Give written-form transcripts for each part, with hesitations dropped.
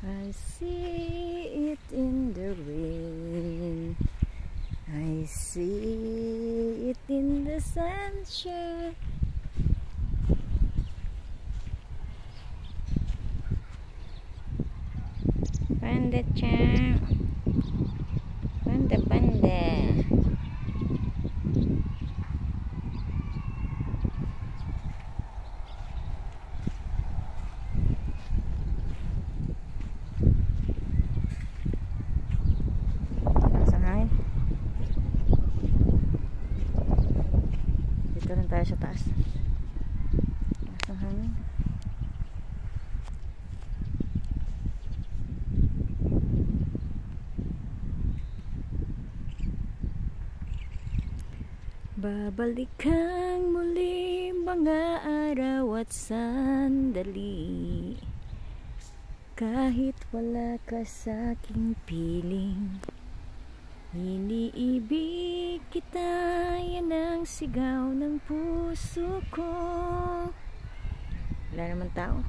I see it in the rain. I see it in the sunshine. Panda chan. Panda panda. Dito lang tayo sa taas. Taas ng hangin. Babalikan muli mga araw at sandali, kahit wala ka sa aking piling. Iniibig kita, yan ang sigaw ng puso ko. Wala naman tao.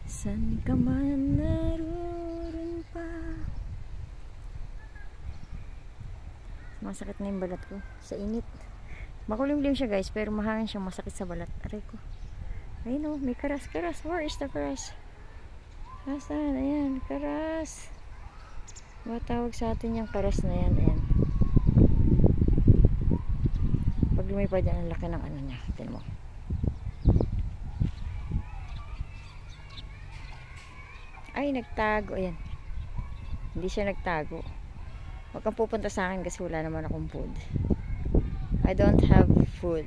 San ka man naroon pa. Masakit na yung balat ko sa init. Makulimlim siya guys, pero mahangin siya, masakit sa balat. Aray ko. Ayun o, may karas. Where is the karas? Nasaan? Ayan, karas. Matawag sa atin yung karas na yan. Ayan. Pag lumipad yan, ang laki ng ano niya. Tignan mo. Ay, nagtago. Ayan. Hindi siya nagtago. Huwag kang pupunta sa akin kasi wala naman akong food. I don't have food.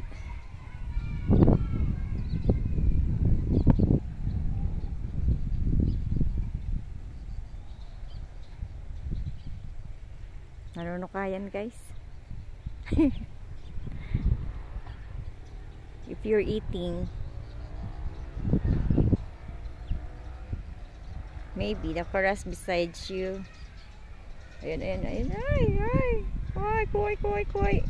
Nanunukayan guys. If you're eating, maybe the karas besides you. Ayan. Ay. Kuway.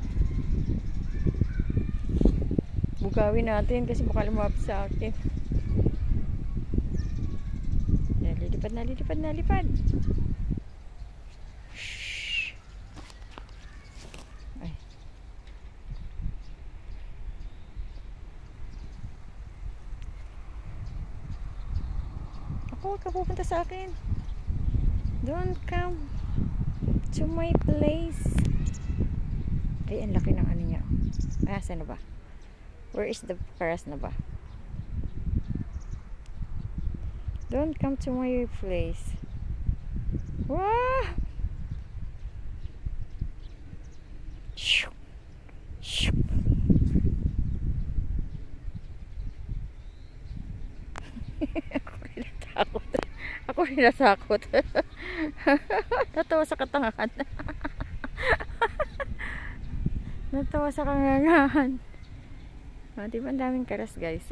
Bugawin natin kasi baka lumapit sa akin. Ayan, lilipad. Shhh. Ay. Ako, huwag ka pupunta sa akin. Don't come to my place. Ay, ang laki ng ano niya. Ah, saan na ba? Where is the karas na ba? Don't come to my place. Wow! Shoo! Ako rin natakot. Natawa sa katangahan. Natawa sa kangangahan. Diba ang daming karas guys.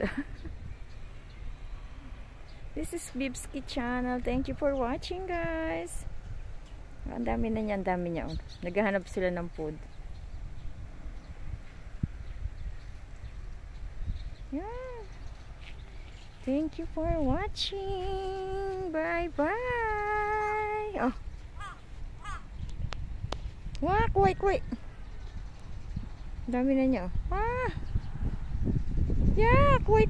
This is Bibski channel. Thank you for watching guys. Ang dami na niya. Naghahanap sila ng food. Yeah. Thank you for watching. Bye bye. Oh. Wah, kuway. Dami na niya. Ah. Yeah, kuway.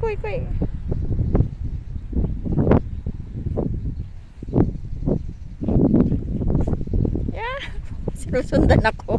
Yeah. Sinusundan ako.